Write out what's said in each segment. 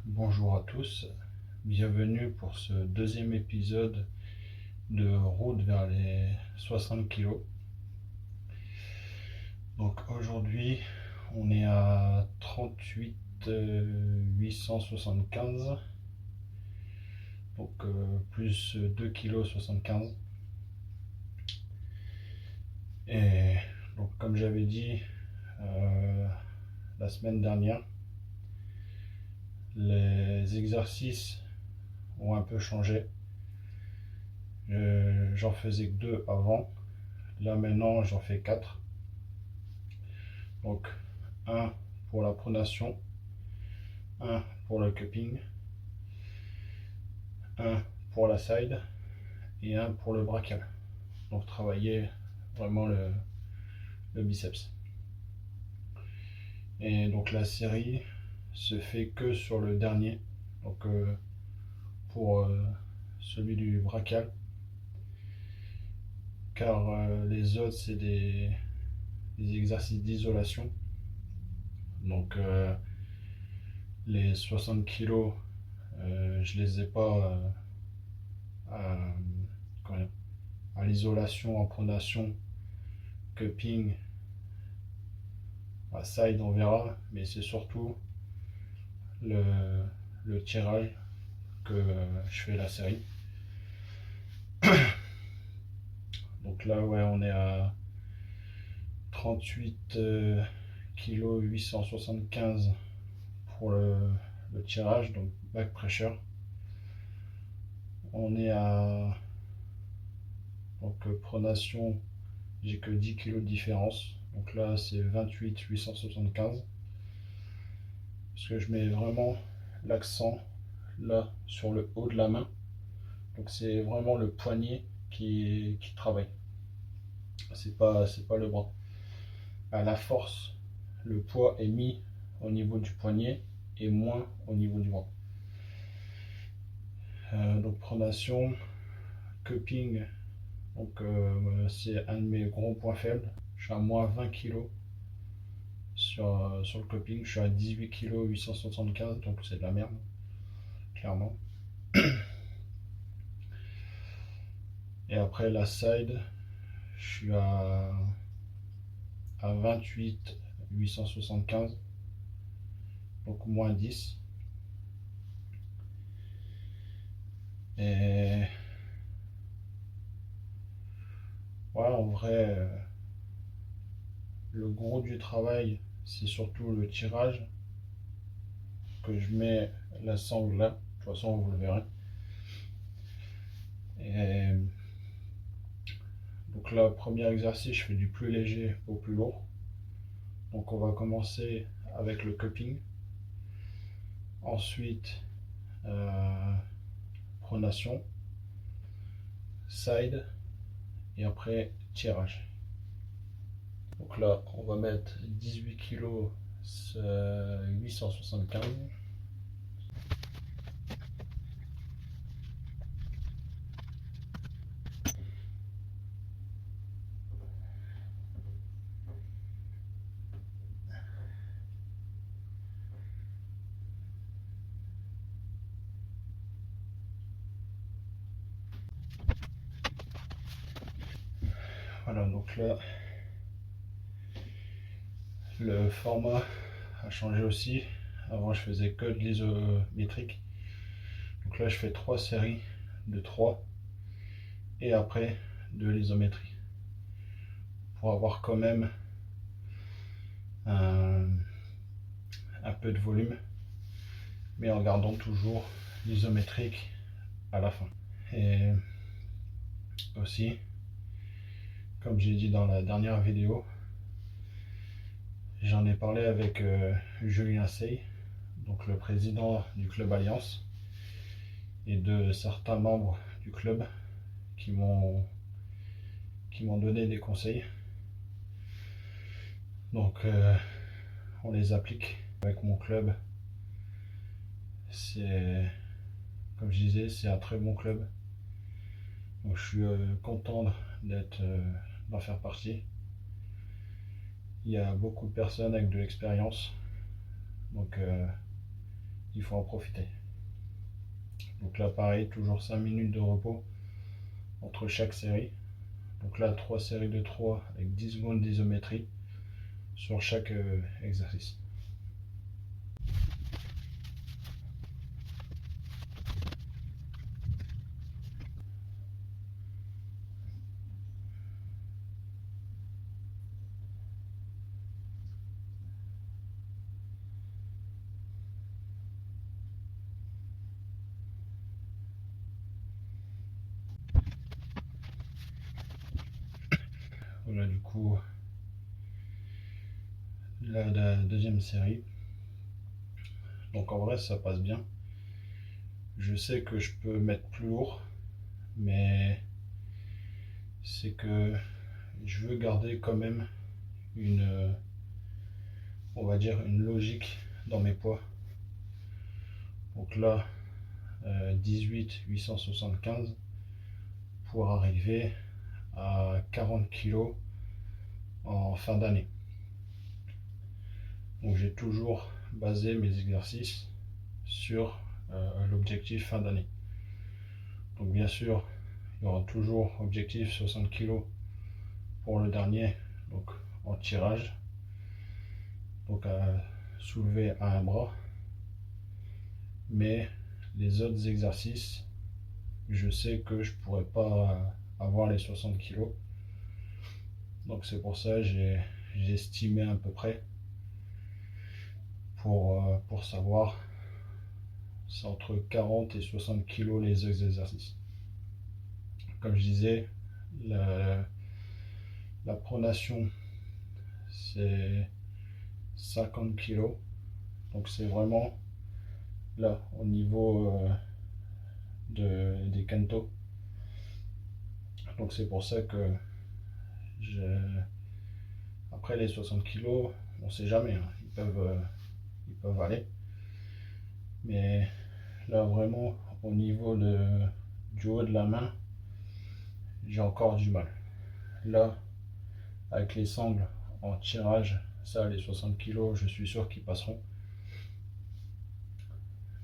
Bonjour à tous, bienvenue pour ce deuxième épisode de route vers les 60 kilos. Donc aujourd'hui on est à 38 875, donc plus 2 kg 75. Et donc comme j'avais dit la semaine dernière, les exercices ont un peu changé. J'en faisais que 2 avant, là maintenant j'en fais 4. Donc un pour la pronation, un pour le cupping, un pour la side et un pour le brachial. Donc travailler vraiment le biceps. Et donc la série se fait que sur le dernier. Donc pour celui du brachial, car les autres c'est des exercices d'isolation. Donc les 60 kilos, je les ai pas à, à l'isolation, en pronation, cupping, à side on verra, mais c'est surtout le, le tirage que je fais la série. Donc là ouais on est à 38 kg 875 pour le tirage, donc back pressure. On est à donc pronation, j'ai que 10 kg de différence, donc là c'est 28 875 parce que je mets vraiment l'accent là sur le haut de la main, donc c'est vraiment le poignet qui travaille, c'est pas le bras. À la force, le poids est mis au niveau du poignet et moins au niveau du bras. Donc pronation, cupping, donc c'est un de mes gros points faibles. Je suis à moins 20 kg sur le cupping, je suis à 18 kg 875, donc c'est de la merde, clairement. Et après la side, je suis à 28 875, donc moins 10. Et ouais, en vrai, le gros du travail, c'est surtout le tirage, que je mets la sangle là. De toute façon, vous le verrez. Et donc là, premier exercice, je fais du plus léger au plus lourd. Donc on va commencer avec le cupping. Ensuite, pronation, side et après tirage. Donc là, on va mettre 18 kg 875. Voilà, donc là, le format a changé aussi. Avant, je faisais que de l'isométrique. Donc là, je fais 3 séries de 3 et après de l'isométrie pour avoir quand même un peu de volume, mais en gardant toujours l'isométrique à la fin. Et aussi, comme j'ai dit dans la dernière vidéo, j'en ai parlé avec Julien Sey, donc le président du club Alliance, et de certains membres du club qui m'ont donné des conseils. Donc on les applique avec mon club. C'est, comme je disais, c'est un très bon club. Donc je suis content d'en faire partie. Il y a beaucoup de personnes avec de l'expérience. Donc il faut en profiter. Donc là pareil, toujours 5 minutes de repos entre chaque série. Donc là 3 séries de 3 avec 10 secondes d'isométrie sur chaque exercice. Voilà du coup la deuxième série. Donc en vrai ça passe bien. Je sais que je peux mettre plus lourd, mais c'est que je veux garder quand même une, on va dire une logique dans mes poids. Donc là 18 875 pour arriver à 40 kg en fin d'année. Donc j'ai toujours basé mes exercices sur l'objectif fin d'année. Donc bien sûr, il y aura toujours objectif 60 kg pour le dernier, donc en tirage, donc à soulever à un bras. Mais les autres exercices, je sais que je pourrais pas avoir les 60 kg. Donc c'est pour ça que j'ai estimé à peu près pour savoir, c'est entre 40 et 60 kg les autres exercices. Comme je disais, la pronation c'est 50 kg. Donc c'est vraiment là au niveau des cantos. Donc c'est pour ça que après les 60 kg, on sait jamais, hein, ils peuvent aller. Mais là vraiment au niveau du haut de la main, j'ai encore du mal. Là, avec les sangles en tirage, ça les 60 kg, je suis sûr qu'ils passeront.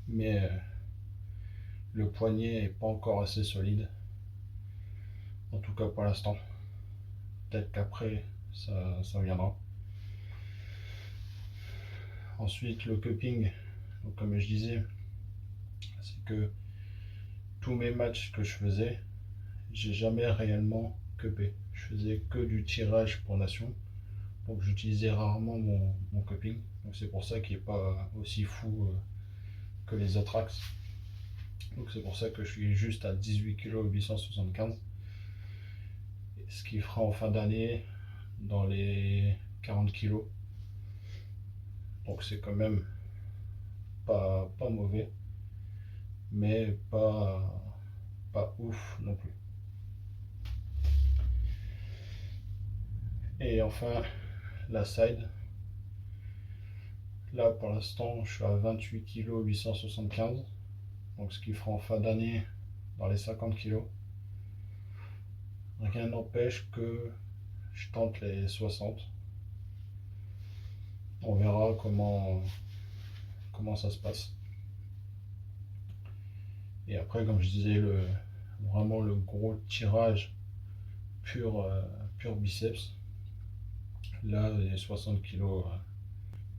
Mais le poignet est pas encore assez solide. En tout cas pour l'instant. Peut-être qu'après ça viendra. Ensuite le cupping, donc comme je disais, c'est que tous mes matchs que je faisais, j'ai jamais réellement cuppé. Je faisais que du tirage pour nation. Donc j'utilisais rarement mon cupping. Donc c'est pour ça qu'il n'est pas aussi fou que les autres axes. Donc c'est pour ça que je suis juste à 18 kg 875. Ce qui fera en fin d'année dans les 40 kg. Donc c'est quand même pas mauvais, mais pas ouf non plus. Et enfin la side. Là pour l'instant je suis à 28 kg 875. Donc ce qui fera en fin d'année dans les 50 kg. Rien n'empêche que je tente les 60. On verra comment ça se passe. Et après, comme je disais, vraiment le gros tirage pur biceps. Là, les 60 kg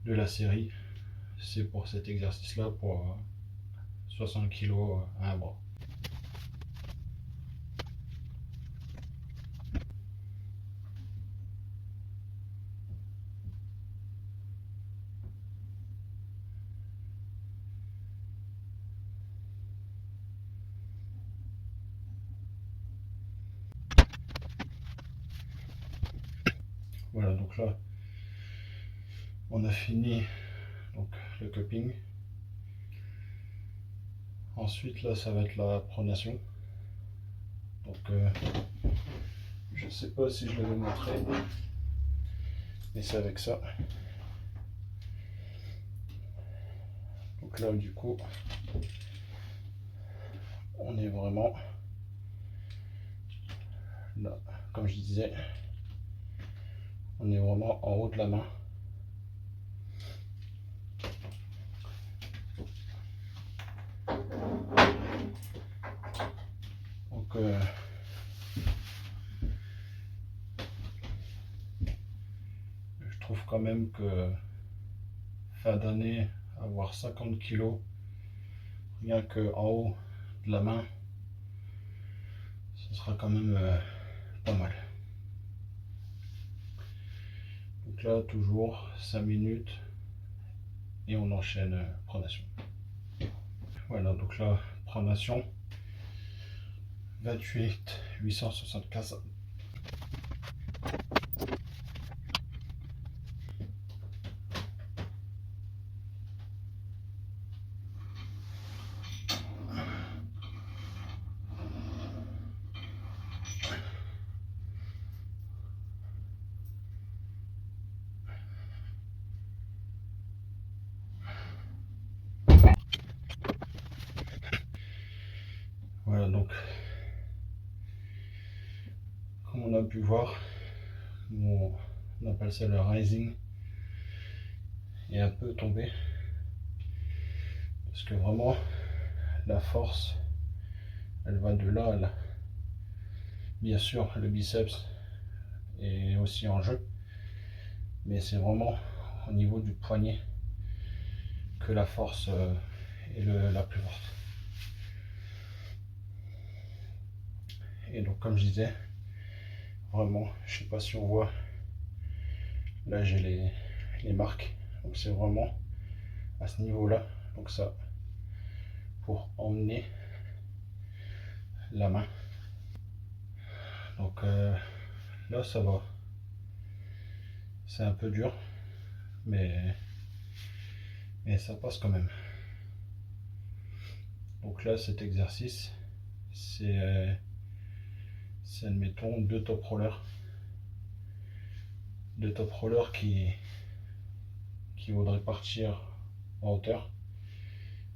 de la série, c'est pour cet exercice-là, pour 60 kg à un bras. Voilà, donc là, on a fini donc, le cupping. Ensuite, là, ça va être la pronation. Donc, je sais pas si je l'avais montré, mais c'est avec ça. Donc là, du coup, on est vraiment là, comme je disais, on est vraiment en haut de la main. je trouve quand même que fin d'année, avoir 50 kilos rien que en haut de la main, ce sera quand même pas mal. Donc là, toujours 5 minutes et on enchaîne pronation. Voilà, donc là, pronation 28 875. Voilà, donc comme on a pu voir, on appelle ça le rising est un peu tombé parce que vraiment la force elle va de là à là. Bien sûr le biceps est aussi en jeu, mais c'est vraiment au niveau du poignet que la force est la plus forte. Et donc comme je disais, vraiment, je sais pas si on voit, là j'ai les marques, donc c'est vraiment à ce niveau là, donc ça pour emmener la main. Donc là ça va, c'est un peu dur, mais ça passe quand même. Donc là cet exercice c'est admettons deux top rollers qui voudraient partir en hauteur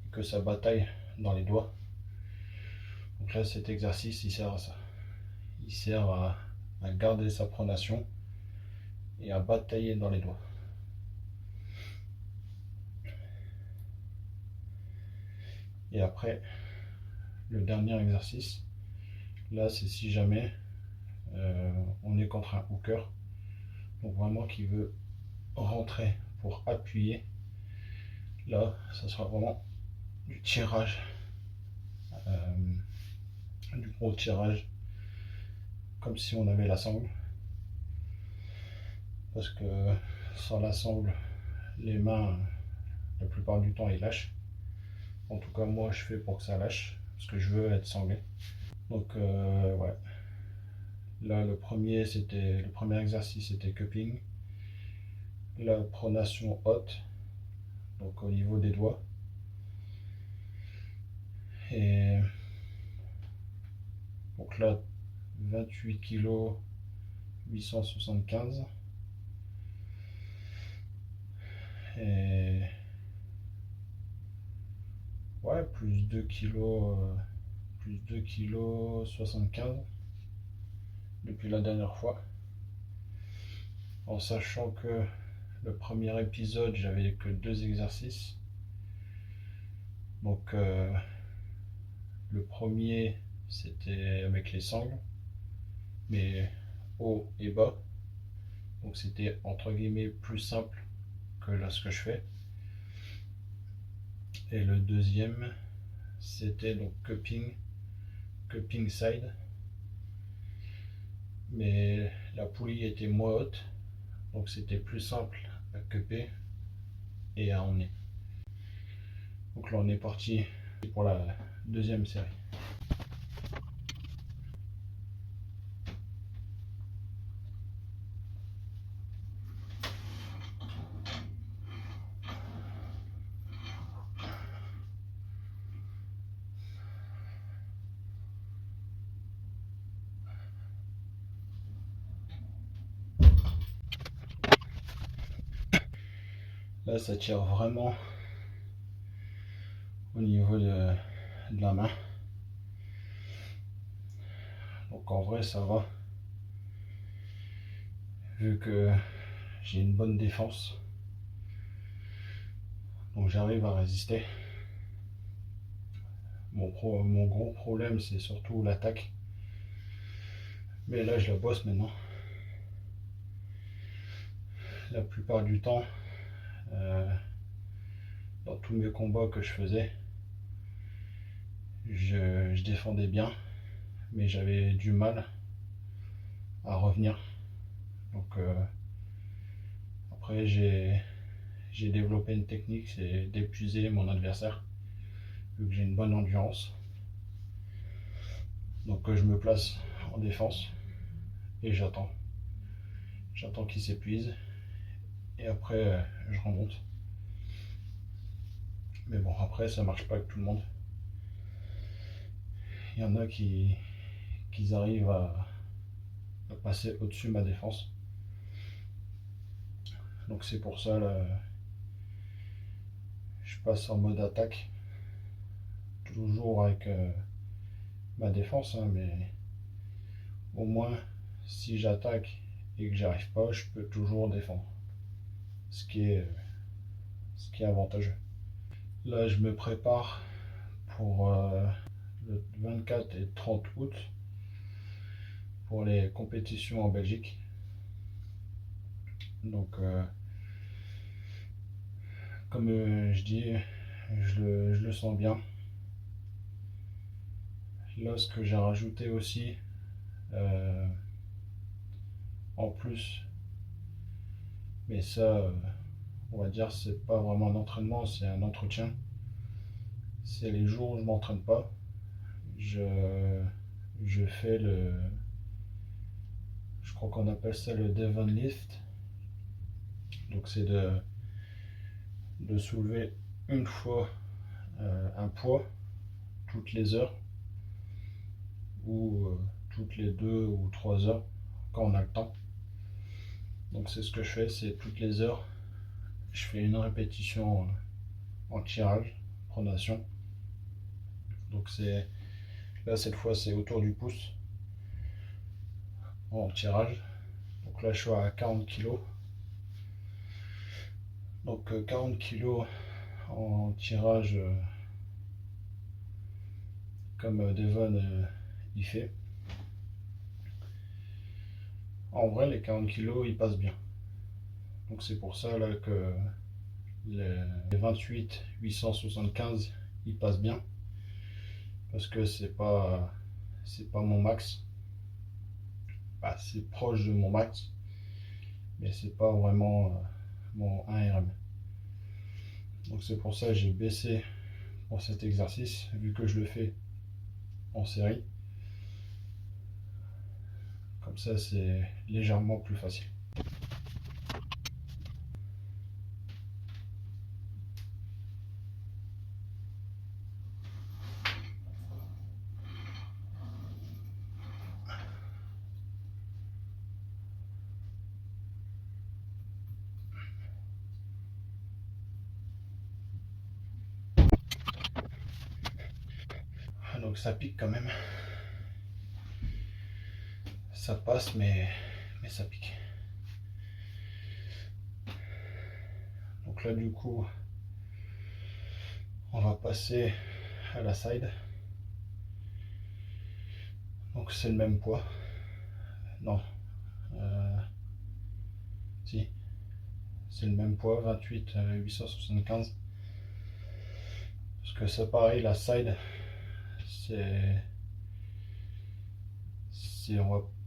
et que ça bataille dans les doigts. Donc là cet exercice il sert à ça, il sert à garder sa pronation et à batailler dans les doigts. Et après le dernier exercice, là c'est si jamais on est contre un hooker, donc vraiment qui veut rentrer pour appuyer. Là ça sera vraiment du tirage, du gros tirage, comme si on avait la sangle, parce que sans la sangle les mains la plupart du temps ils lâchent. En tout cas moi je fais pour que ça lâche parce que je veux être sanglé. Donc ouais, là le premier exercice c'était cupping, la pronation haute, donc au niveau des doigts, et donc là 28 kg 875 et ouais plus 2 kg 75 depuis la dernière fois, en sachant que le premier épisode j'avais que 2 exercices. Donc le premier c'était avec les sangles, mais haut et bas, donc c'était entre guillemets plus simple que là ce que je fais. Et le deuxième c'était donc cupping side, mais la poulie était moins haute, donc c'était plus simple à cupper et à emmener. Donc là on est parti pour la deuxième série. Là ça tire vraiment au niveau de la main. Donc en vrai ça va, vu que j'ai une bonne défense, donc j'arrive à résister. Mon gros problème c'est surtout l'attaque, Mais là, je la bosse maintenant. La plupart du temps, dans tous mes combats que je faisais, je défendais bien, mais j'avais du mal à revenir. Donc après, j'ai développé une technique, c'est d'épuiser mon adversaire, vu que j'ai une bonne endurance. Donc je me place en défense et j'attends. J'attends qu'il s'épuise et après je remonte. Mais bon, après ça marche pas avec tout le monde. Il y en a qui arrivent à passer au-dessus de ma défense. Donc c'est pour ça là, je passe en mode attaque, toujours avec ma défense, hein, mais au moins si j'attaque et que j'arrive pas, je peux toujours défendre, ce qui est, ce qui est avantageux. Là, je me prépare pour le 24 et 30 août pour les compétitions en Belgique. Donc, comme je dis, je le sens bien. Là, ce que j'ai rajouté aussi, euh, en plus, mais ça, on va dire, c'est pas vraiment un entraînement, c'est un entretien. C'est les jours où je m'entraîne pas, je, je fais je crois qu'on appelle ça le Devon Lift. Donc c'est de soulever une fois un poids toutes les heures ou toutes les 2 ou 3 heures quand on a le temps. Donc c'est ce que je fais, c'est toutes les heures, je fais une répétition en tirage, pronation. Donc c'est là cette fois c'est autour du pouce en tirage. Donc là je suis à 40 kg. Donc 40 kg en tirage comme Devon il fait. En vrai les 40 kg ils passent bien. Donc c'est pour ça là que les 28 875 ils passent bien. Parce que c'est pas mon max. Bah, c'est proche de mon max, mais c'est pas vraiment mon 1RM. Donc c'est pour ça que j'ai baissé pour cet exercice, vu que je le fais en série. Comme ça c'est légèrement plus facile. Donc ça pique quand même. Ça passe mais ça pique. Donc là du coup on va passer à la side. Donc c'est le même poids. Non. Si. C'est le même poids, 28 875. Parce que c'est pareil, la side, c'est.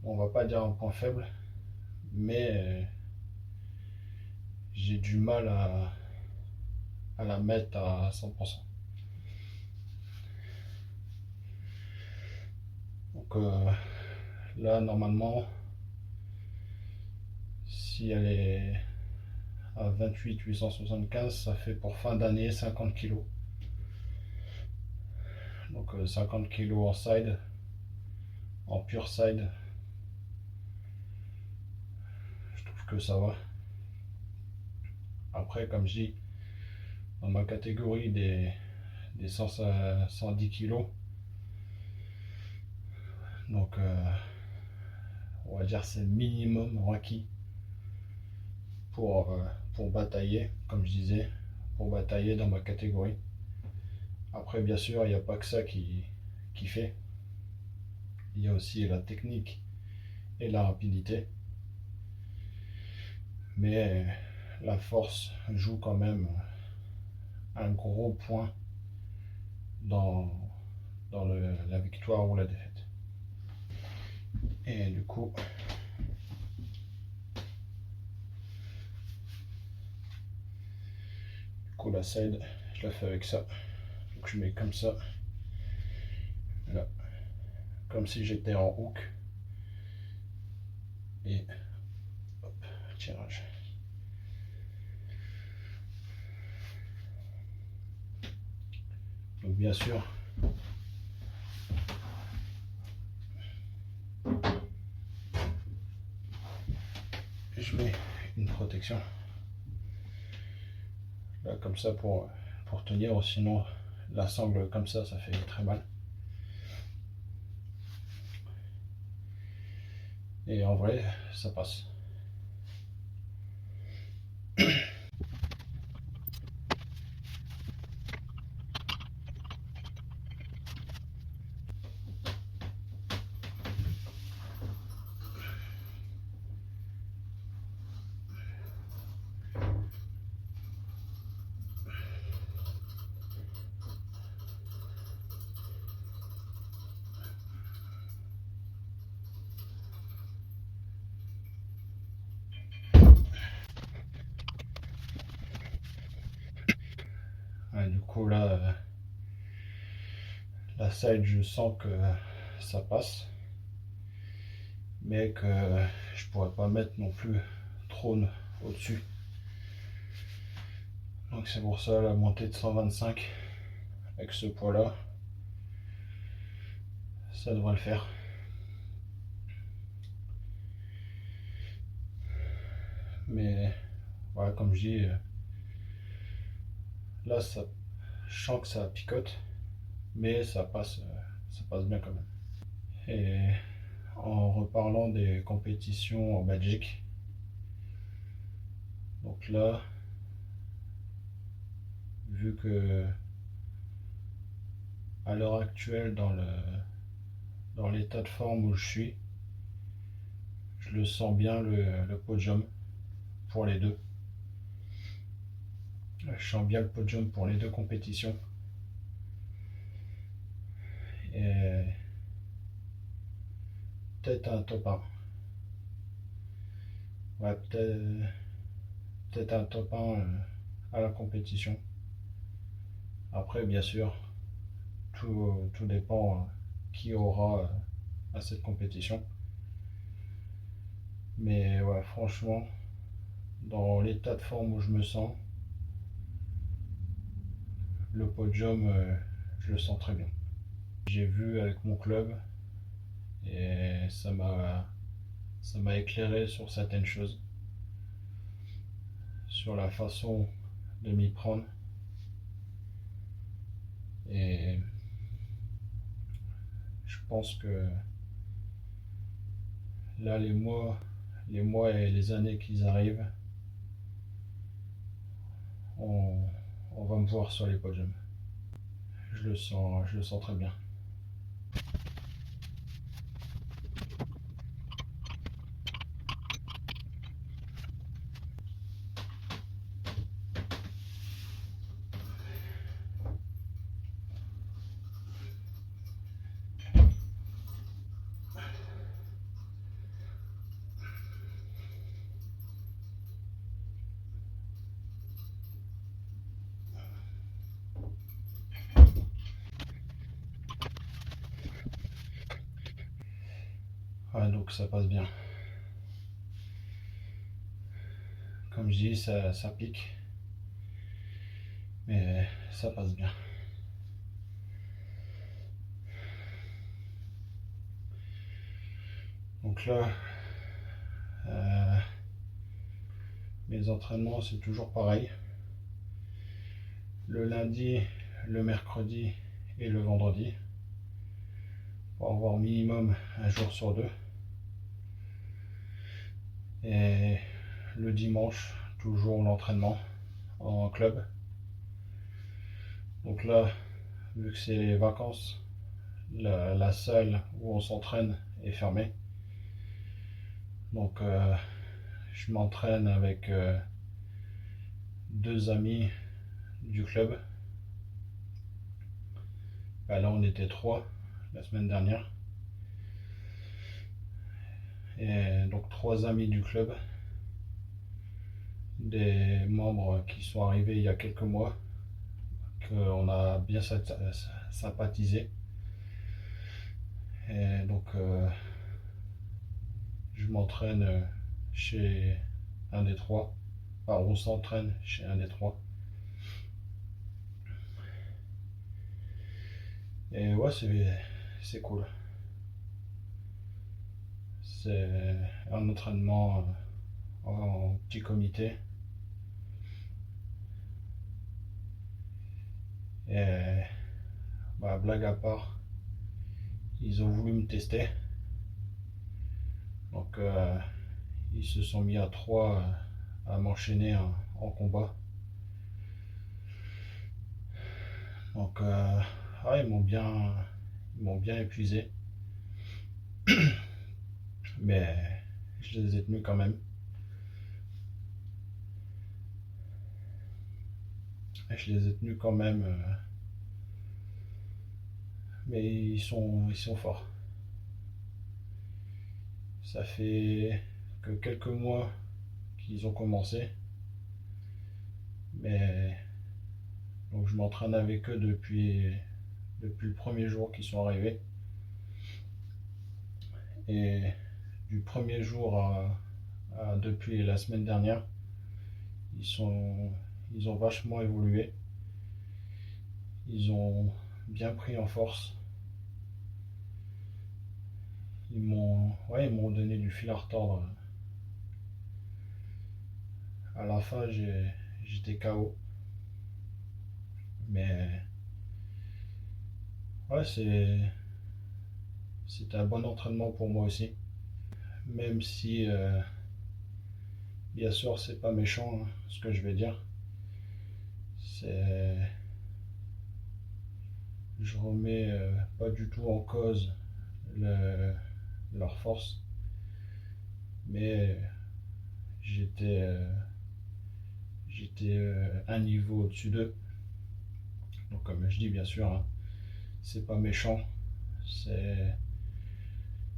On va pas dire un point faible, mais j'ai du mal à la mettre à 100%. Donc là, normalement, si elle est à 28 875, ça fait pour fin d'année 50 kg. Donc 50 kg en side, en pure side, je trouve que ça va. Après, comme je dis, dans ma catégorie des 110 kg, donc on va dire c'est minimum requis pour batailler, comme je disais, pour batailler dans ma catégorie. Après, bien sûr, il n'y a pas que ça qui fait. Il y a aussi la technique et la rapidité. Mais la force joue quand même un gros point dans, la victoire ou la défaite. Et du coup la side, je la fais avec ça. Donc je mets comme ça, là, comme si j'étais en hook. Et hop, tirage. Donc bien sûr, je mets une protection là comme ça pour tenir, sinon la sangle comme ça fait très mal. Et en vrai, ça passe. Ouais, du coup là, la side, je sens que ça passe, mais que je pourrais pas mettre non plus trop au-dessus. Donc c'est pour ça la montée de 125 avec ce poids là, ça devrait le faire. Mais voilà, comme je dis, là je sens que ça picote, mais ça passe bien quand même. Et en reparlant des compétitions en Belgique, donc là, vu que à l'heure actuelle, dans l'état de forme où je suis, je le sens bien le podium pour les deux. Je sens bien le podium pour les deux compétitions. Et peut-être un top 1. Ouais, peut-être un top 1 à la compétition. Après, bien sûr, tout dépend qui aura à cette compétition. Mais ouais, franchement, dans l'état de forme où je me sens, le podium, je le sens très bien. J'ai vu avec mon club et ça m'a éclairé sur certaines choses, sur la façon de m'y prendre. Et je pense que là, les mois et les années qui arrivent, on va me voir sur les podiums. Je le sens très bien. Ouais, donc ça passe bien. Comme je dis, ça pique, mais ça passe bien. Donc là, euh, mes entraînements, c'est toujours pareil. Le lundi, le mercredi et le vendredi, pour avoir minimum un jour sur deux. Et le dimanche, toujours l'entraînement en club. Donc là, vu que c'est les vacances, la salle où on s'entraîne est fermée. Donc je m'entraîne avec deux amis du club. Bah, là on était trois la semaine dernière. Et donc trois amis du club, des membres qui sont arrivés il y a quelques mois, qu'on a bien sympathisé. Et donc je m'entraîne chez un des trois. Enfin, on s'entraîne chez un des trois. Et ouais, c'est cool. C'est un entraînement en petit comité. Et bah, blague à part, ils ont voulu me tester. Donc ils se sont mis à trois à m'enchaîner en combat. Donc ouais, ils m'ont bien épuisé. Mais je les ai tenus quand même. Je les ai tenus quand même. Mais ils sont forts. Ça fait que quelques mois qu'ils ont commencé. Mais donc je m'entraîne avec eux depuis le premier jour qu'ils sont arrivés. Et du premier jour depuis la semaine dernière, ils, sont, ils ont vachement évolué. Ils ont bien pris en force. Ils m'ont donné du fil à retordre. À la fin, j'étais KO. Mais ouais, c'était un bon entraînement pour moi aussi. Même si, bien sûr, c'est pas méchant hein, ce que je vais dire. C'est, je remets pas du tout en cause le- leur force, mais j'étais un niveau au-dessus d'eux. Donc comme je dis, bien sûr, hein, c'est pas méchant. C'est,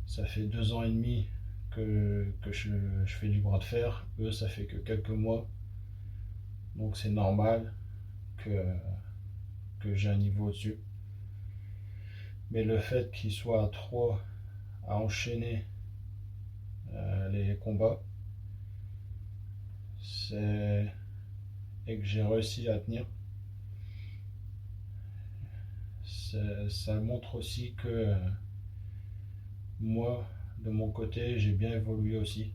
ça fait 2 ans et demi que je fais du bras de fer. Eux, ça fait que quelques mois. Donc c'est normal que, que j'ai un niveau au-dessus. Mais le fait qu'ils soient à 3 à enchaîner les combats, c'est et que j'ai réussi à tenir, ça montre aussi que moi, de mon côté, j'ai bien évolué aussi.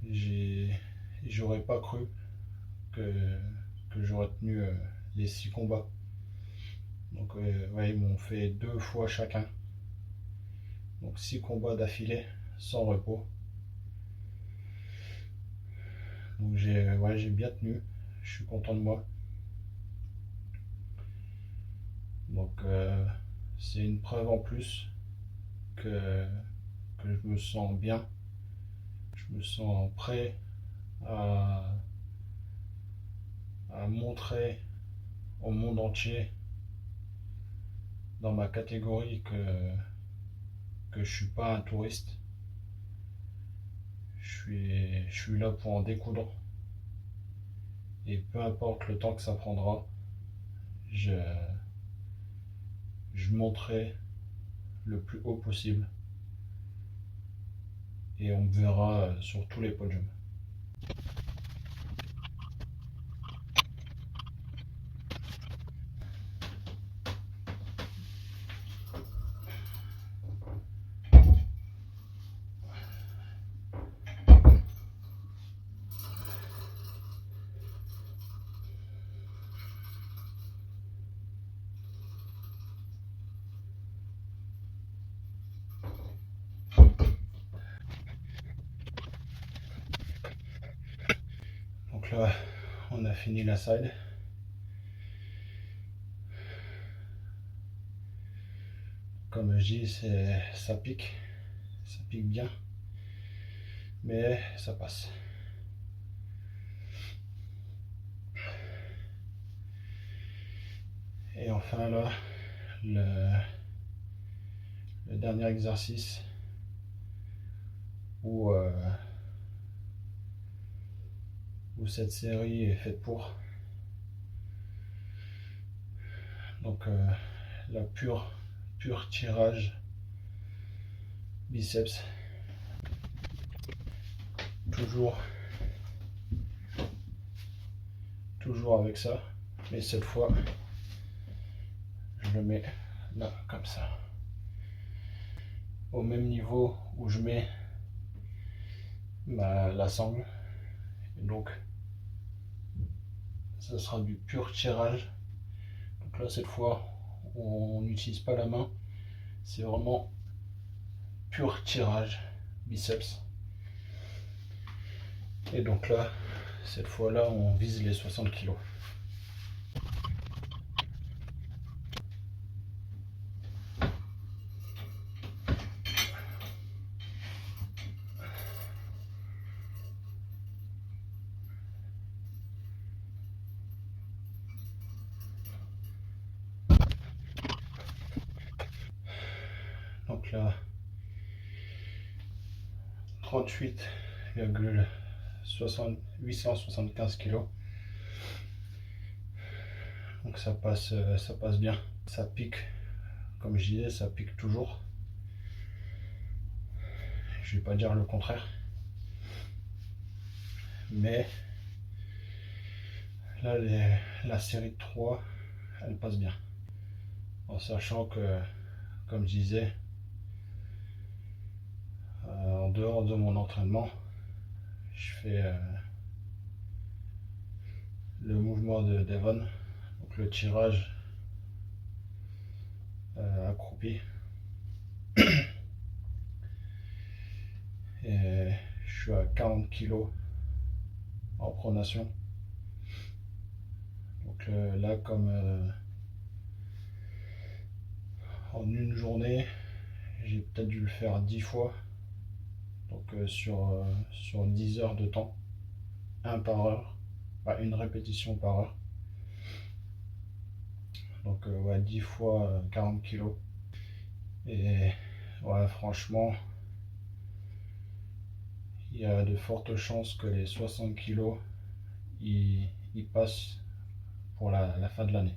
J'ai, j'aurais pas cru que, que j'aurais tenu les 6 combats. Donc ouais, ils m'ont fait 2 fois chacun. Donc 6 combats d'affilée, sans repos. Donc j'ai bien tenu. Je suis content de moi. Donc c'est une preuve en plus que, que je me sens bien. Je me sens prêt à, à montrer au monde entier dans ma catégorie que je suis pas un touriste. Je suis là pour en découdre. Et peu importe le temps que ça prendra, je, je monterai le plus haut possible. Et on me verra sur tous les podiums. Donc là, on a fini la side. Comme je dis, ça pique. ça pique bien, mais ça passe. Et enfin là, le dernier exercice où cette série est faite pour. Donc la pur tirage biceps, toujours avec ça, mais cette fois je le mets là comme ça, au même niveau où je mets la sangle. Et donc ça sera du pur tirage. Donc là cette fois on n'utilise pas la main, c'est vraiment pur tirage biceps. Et donc là, cette fois-là, on vise les 60 kg. Donc là, 38,875 kg. Donc ça passe bien. Ça pique, comme je disais, ça pique toujours. Je vais pas dire le contraire. Mais là, la série de 3, elle passe bien. En sachant que, comme je disais, en dehors de mon entraînement, je fais le mouvement de Devon, donc le tirage accroupi. Et je suis à 40 kg en pronation. Donc là, comme en une journée, j'ai peut-être dû le faire 10 fois. Donc sur 10 heures de temps, 1 par heure, pas une répétition par heure. Donc ouais, 10 fois 40 kg. Et ouais, franchement, il y a de fortes chances que les 60 kg ils passent pour la fin de l'année.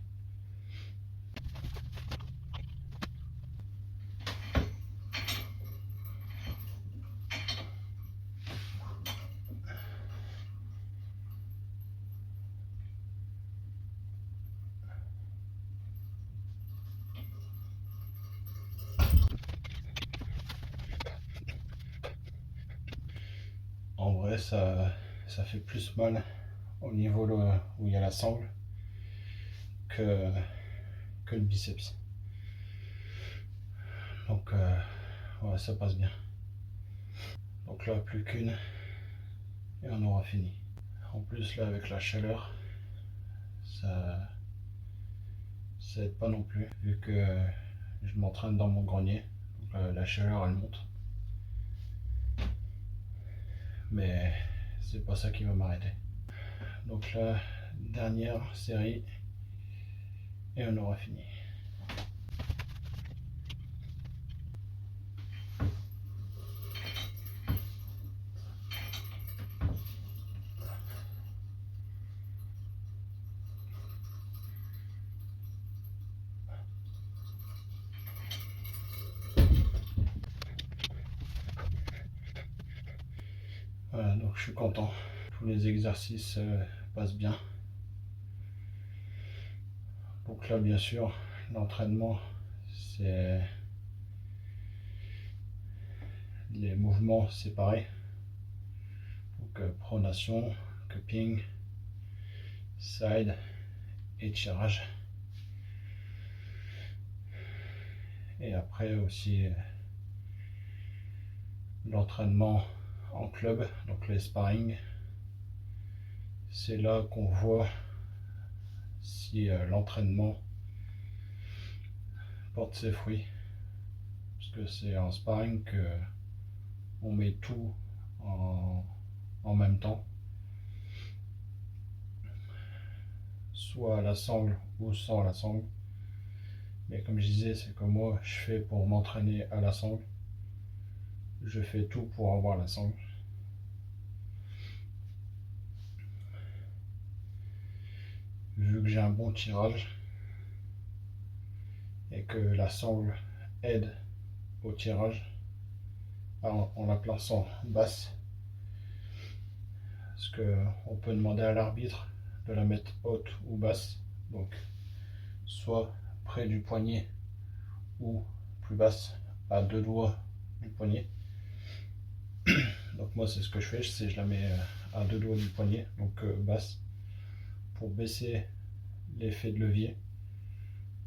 En vrai, ça fait plus mal au niveau où il y a la sangle que le biceps. Donc ouais, ça passe bien. Donc là, plus qu'une et on aura fini. En plus là, avec la chaleur, ça aide pas non plus, vu que je m'entraîne dans mon grenier. Donc la chaleur elle monte. Mais c'est pas ça qui va m'arrêter. Donc la dernière série et on aura fini. Voilà, donc je suis content. Tous les exercices passent bien. Donc là, bien sûr, l'entraînement, c'est les mouvements séparés. Donc pronation, cupping, side et tirage. Et après aussi l'entraînement en club, donc les sparring. C'est là qu'on voit si l'entraînement porte ses fruits. Parce que c'est en sparring que on met tout en même temps, soit à la sangle ou sans la sangle. Mais comme je disais, c'est que moi je fais pour m'entraîner à la sangle. Je fais tout pour avoir la sangle. Vu que j'ai un bon tirage et que la sangle aide au tirage en la plaçant basse, parce qu'on peut demander à l'arbitre de la mettre haute ou basse, donc soit près du poignet ou plus basse à 2 doigts du poignet. Donc moi c'est ce que je fais, je la mets à 2 doigts du poignet, donc basse, pour baisser l'effet de levier,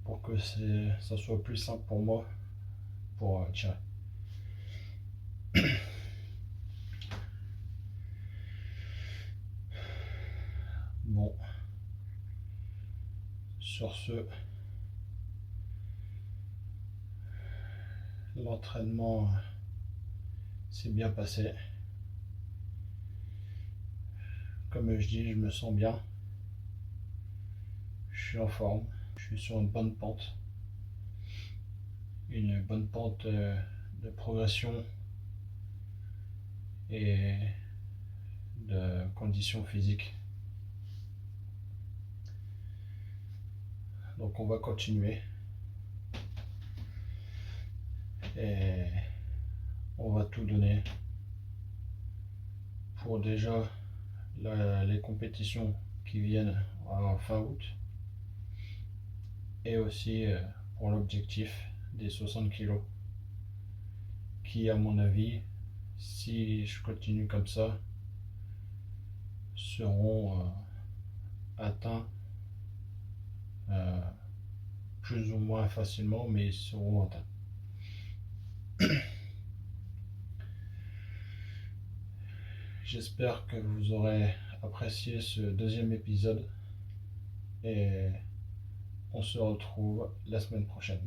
pour que ça soit plus simple pour moi pour tirer. Bon, sur ce, l'entraînement s'est bien passé. Comme je dis, je me sens bien. Je suis en forme. Je suis sur une bonne pente. Une bonne pente de progression et de conditions physiques. Donc on va continuer. Et on va tout donner pour déjà les compétitions qui viennent en fin août, et aussi pour l'objectif des 60 kg qui, à mon avis, si je continue comme ça, seront atteints plus ou moins facilement, mais ils seront atteints. J'espère que vous aurez apprécié ce deuxième épisode et on se retrouve la semaine prochaine.